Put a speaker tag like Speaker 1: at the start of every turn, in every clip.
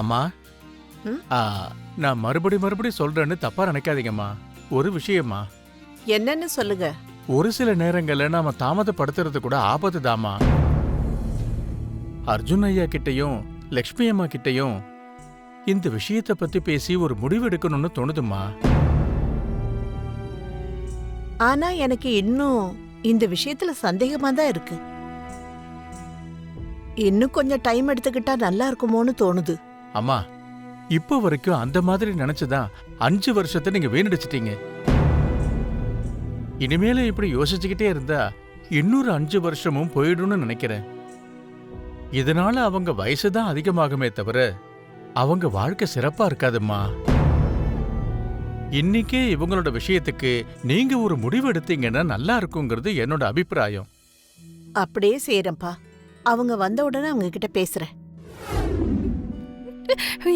Speaker 1: அம்மா,
Speaker 2: ம்?
Speaker 1: ஆ, நான் மறுபடி சொல்றேன்னு தப்பா நினைக்காதீங்கம்மா. ஒரு விஷயம்மா,
Speaker 2: என்னன்னு சொல்லுங்க.
Speaker 1: ஒரு சில நேரங்கள்ல நாம தாமதப்படுத்துறது கூட ஆபத்து தாமா. அர்ஜுன் ஐயா கிட்டயும் லக்ஷ்மி அம்மா கிட்டயும் இந்த விஷயத்தை பத்தி பேசி ஒரு முடிவு எடுக்கணும்னு தோணுதுமா.
Speaker 2: ஆனா எனக்கு இன்னும் இந்த விஷயத்துல சந்தேகமா தான் இருக்கு. இன்னும் கொஞ்சம் டைம் எடுத்துக்கிட்டா நல்லா இருக்குமோன்னு தோணுது.
Speaker 1: அம்மா, இப்போ வரைக்கும் அந்த மாதிரி நினைச்சுதான் 5 வருஷத்தை நீங்க வீணடிச்சிட்டீங்க. இனிமேல இப்படி யோசிச்சுக்கிட்டே இருந்தா இன்னொரு 5 வருஷமும் போயிடும்னு நினைக்கிறேன். இதனால அவங்க வயசுதான் அதிகமாகுமே தவிர அவங்க வாழ்க்கை சிறப்பா இருக்காதும்மா. இன்னைக்கே இவங்களோட விஷயத்துக்கு நீங்க ஒரு முடிவு எடுத்தீங்கன்னா நல்லா இருக்குங்கிறது என்னோட அபிப்பிராயம்.
Speaker 2: அப்படியே செய்யறேன்ப்பா. அவங்க வந்த உடனே அவங்க கிட்ட பேசுறேன்.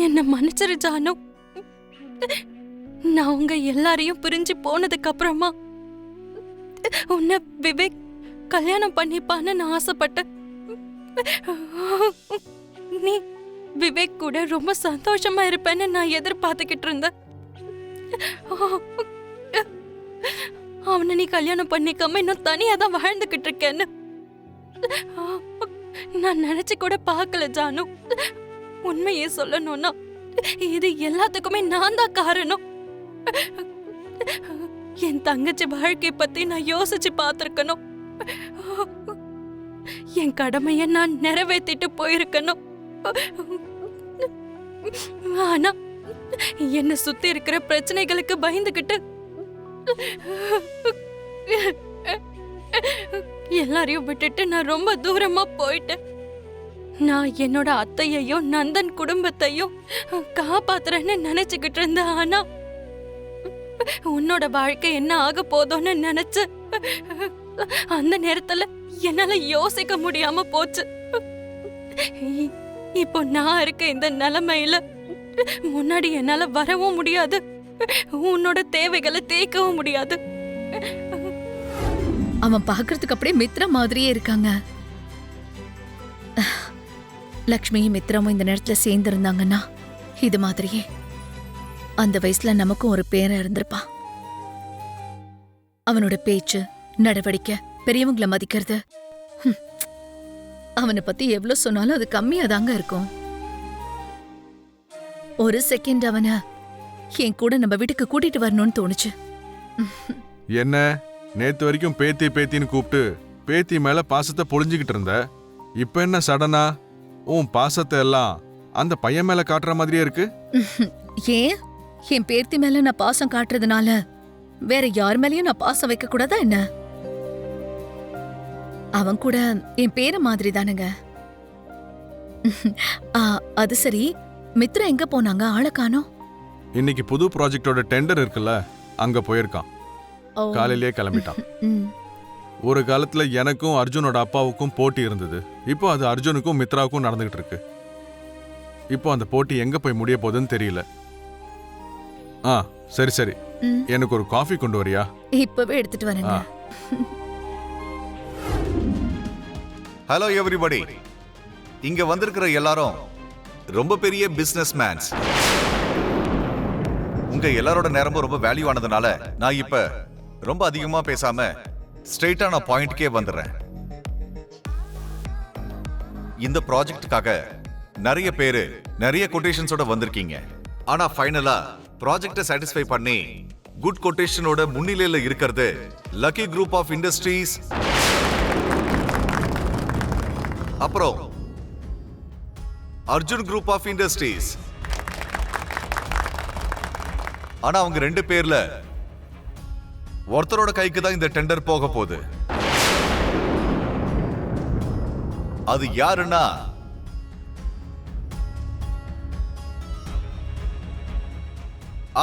Speaker 3: என்ன மன்னிச்சிரு ஜானு. நான் உங்க எல்லாரையும் பிரிஞ்சு போனதுக்கு அப்புறமா உன்னை விவேக் கல்யாணம் பண்ணிப்பான்னு நான் ஆசைப்பட்டேன். நீ விவேக் கூட ரொம்ப சந்தோஷமா இருப்பேன்னு நான் எதிர்பார்த்துக்கிட்டு இருந்தேன். அவனை நீ கல்யாணம் பண்ணிக்காம இன்னும் தனியா தான் வாழ்ந்துகிட்டு இருக்கேன்னு நான் நினைச்சு கூட பார்க்கல ஜானு. உண்மையே சொல்லணும்னா இது எல்லாத்துக்குமே நான் தான் காரணம். என் தங்கச்சி வாழ்க்கை பத்தி நான் யோசிச்சு பார்த்திருக்கணும். என் கடமைய நான் நிறைவேற்றிட்டு போயிருக்கணும். ஆனா என்ன சுத்தி இருக்கிற பிரச்சனைகளுக்கு பயந்துகிட்டு எல்லாரையும் விட்டுட்டு நான் ரொம்ப தூரமா போயிட்டேன். நான் என்னோட அத்தையையும் நந்தன் குடும்பத்தையும் காப்பாத்துறேன்னு நினைச்சுக்கிட்டு இருந்தேன். ஆனா உன்னோட வாழ்க்கை என்ன ஆக போதோன்னு நினைச்சு அந்த நேரத்துல என்னால யோசிக்க முடியாம போச்சு. இப்போ நான் இருக்க இந்த நிலைமையில முன்னாடி என்னால வரவும் முடியாது, உன்னோட தேவைகளை தேய்க்கவும் முடியாது.
Speaker 4: அவன் பாக்குறதுக்கு அப்படியே மித்ரா மாதிரியே இருக்காங்க. லக்ஷ்மியும் மித்ராவும் இந்த நேரத்துல சேர்ந்து இருந்தாங்கன்னா இது மாதிரியே அந்த வயசுல நமக்கும் ஒரு பேரன் இருந்திருப்பான். அவனோட பேச்சு, நடவடிக்கை, பெரியவங்களை மதிக்கிறது, அவனை பத்தி எவ்வளவு சொன்னாலும் அது கம்மியா தாங்க இருக்கும். ஒரு செகண்ட் அவனை என் கூட நம்ம வீட்டுக்கு கூட்டிட்டு வரணும்னு தோணுச்சு.
Speaker 5: என்ன நேத்து வரைக்கும் பேத்தி பேத்தின்னு கூப்பிட்டு பேத்தி மேல பாசத்தை பொழிஞ்சுக்கிட்டு இருந்த, இப்ப என்ன சடனா உன் பாசத்தை எல்லாம் அந்த பையன் மேல காட்டுற மாதிரியே இருக்கு?
Speaker 4: ஏன் என் பேத்தி மேல நான் பாசம் காட்டுறதுனால வேற யார் மேலயும் நான் பாசம் வைக்க கூடாதா என்ன? அவன் கூட என் பேர மாதிரி தானுங்க. அது சரி, மித்ரா எங்க போனாங்க? ஆளை காணோம்.
Speaker 5: இன்னைக்கு புது ப்ராஜெக்டோட டெண்டர் இருக்குல்ல, அங்க போயிருக்கான். காலையிலேயே கிளம்பிட்டான். ஒரு காலத்துல எனக்கும் அர்ஜுனோட அப்பாவுக்கும் போட்டி இருந்தது. இப்போ அது அர்ஜுனுக்கும் மித்ராவுக்கும் நடந்துகிட்டு இருக்கு. இப்போ அந்த போட்டி எங்க போய் முடிய போகுதுன்னு தெரியல. சரி சரி, எனக்கு ஒரு காஃபி கொண்டு வரியா?
Speaker 4: இப்பவே எடுத்துட்டு வரேங்க.
Speaker 6: ஹலோ எவ்ரிபடி, இங்க வந்திருக்கிற எல்லாரும் ரொம்ப பெரிய பிசினஸ் மேன்ஸ். உங்க எல்லாரோட நேரமும் ரொம்ப வேல்யூ ஆனதுனால நான் இப்ப ரொம்ப அதிகமா பேசாம ஸ்ட்ரெயிட்டா நான் பாயிண்ட்கே வந்துடுறேன். இந்த ப்ராஜெக்டுக்காக நிறைய பேரு நிறைய கொட்டேஷன்ஸோட வந்திருக்கீங்க. ஆனா ஃபைனலா ப்ராஜெக்டை சாட்டிஸ்ஃபை பண்ணி குட் கொட்டேஷனோட முன்னிலையில இருக்கிறது லக்கி குரூப் ஆஃப் இண்டஸ்ட்ரீஸ், அப்புறம் அர்ஜுன் குரூப் ஆஃப் இண்டஸ்ட்ரீஸ். ஆனா அவங்க 2 பேர்ல ஒருத்தரோட கைக்கு தான் இந்த டெண்டர் போக போகுது. அது யாருன்னா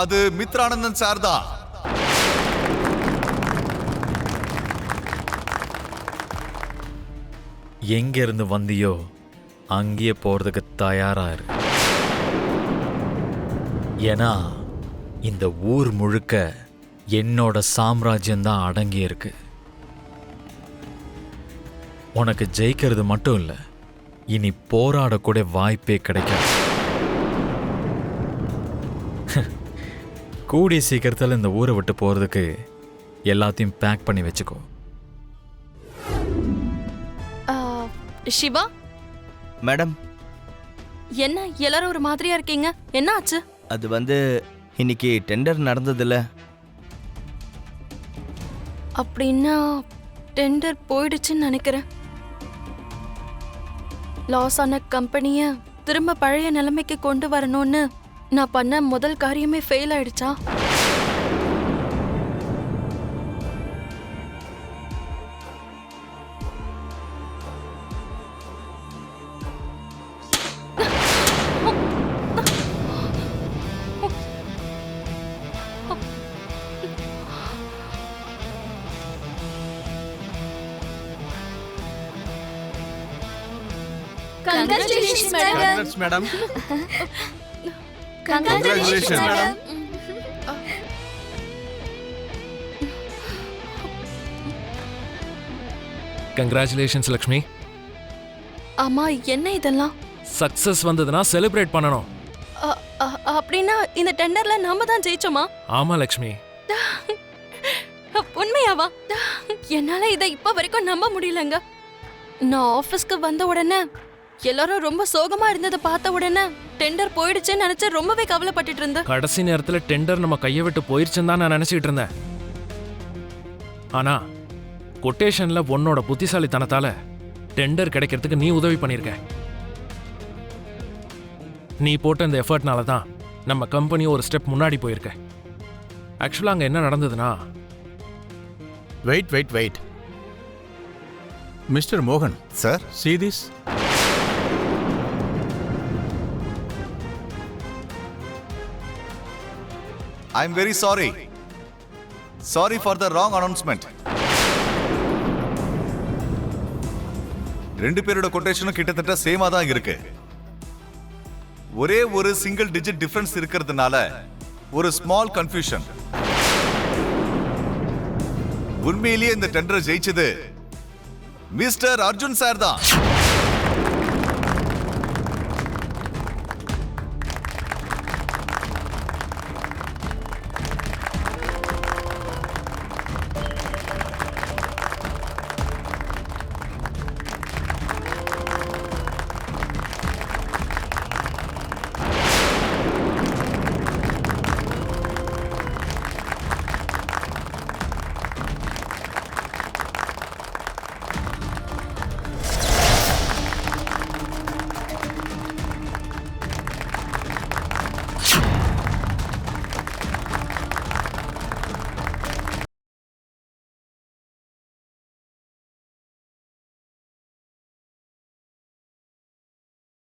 Speaker 6: அது மித்ரானந்தன் சார் தான்.
Speaker 7: எங்க இருந்து வந்தியோ அங்கேயே போறதுக்கு தயாராரு. ஏன்னா இந்த ஊர் முழுக்க என்னோட சாம்ராஜ்யம்தான் அடங்கி இருக்கு. உனக்கு ஜெயிக்கிறது மட்டும் இல்ல, இனி போராடக்கூட வாய்ப்பே கிடைக்காது. கூடிய சீக்கிரத்தில் இந்த ஊரை விட்டு போகிறதுக்கு எல்லாத்தையும் பேக் பண்ணி வச்சுக்கோ.
Speaker 3: சிவா,
Speaker 8: மேடம்,
Speaker 3: என்ன எல்லாரும் ஒரு மாதிரியா இருக்கீங்க? என்ன ஆச்சு?
Speaker 8: அது இன்னைக்கு டெண்டர் நடந்ததில்ல.
Speaker 3: அப்படின்னா டெண்டர் போயிடுச்சுன்னு நினைக்கிறேன். லாஸ் ஆன கம்பெனிய திரும்ப பழைய நிலைமைக்கு கொண்டு வரணும்னு நான் பண்ண முதல் காரியமே ஃபெயில் ஆயிடுச்சா?
Speaker 9: Congratulations, madam.
Speaker 5: Congrats, madam.
Speaker 9: Congratulations, madam.
Speaker 10: Congratulations Lakshmi.
Speaker 3: அம்மா, என்ன இதெல்லாம்?
Speaker 10: சக்சஸ் வந்ததுன்னா செலிப்ரேட் பண்ணணும்.
Speaker 3: அப்படின்னா இந்த டெண்டர்ல நாம தான் ஜெயிச்சோமா?
Speaker 10: ஆமா லக்ஷ்மி.
Speaker 3: உண்மையாவா? என்னால இதை இப்ப வரைக்கும் நம்ப முடியலங்க. நான் ஆபீஸ்க்கு வந்த உடனே எல்லாரும் ரொம்ப சோகமா இருந்ததை பார்த்த உடனே டெண்டர் போயிடுச்சுன்னு நினைச்சு ரொம்பவே கவலைப்பட்டுட்டு இருந்தேன்.
Speaker 10: கடைசி நேரத்துல டெண்டர் நம்ம கையை விட்டு போயிருச்சுன்னு தான் நான் நினைச்சிட்டு இருந்தேன். ஆனா கொட்டேஷன்ல உன்னோட புத்திசாலித்தனத்தால டெண்டர் கிடைக்கிறதுக்கு நீ உதவி பண்ணிருக்க. நீ போட்ட இந்த எஃபர்ட்னால தான் நம்ம கம்பெனி ஒரு ஸ்டெப் முன்னாடி போயிருக்க. ஆக்சுவலா அங்க என்ன நடந்ததுன்னா,
Speaker 1: வெயிட் மிஸ்டர் மோகன்,
Speaker 6: sir,
Speaker 1: see this?
Speaker 6: I am very sorry. Sorry for the wrong announcement. ரெண்டு பேரோட கொட்டேஷனும் கிட்டத்தட்ட சேமா தான் இருக்கு. ஒரே ஒரு சிங்கிள் டிஜிட் டிஃபரன்ஸ் இருக்கிறதுனால ஒரு ஸ்மால் கன்ஃபியூஷன். உண்மையிலேயே இந்த டெண்டர் ஜெயிச்சது மிஸ்டர் அர்ஜுன் சார் தான்.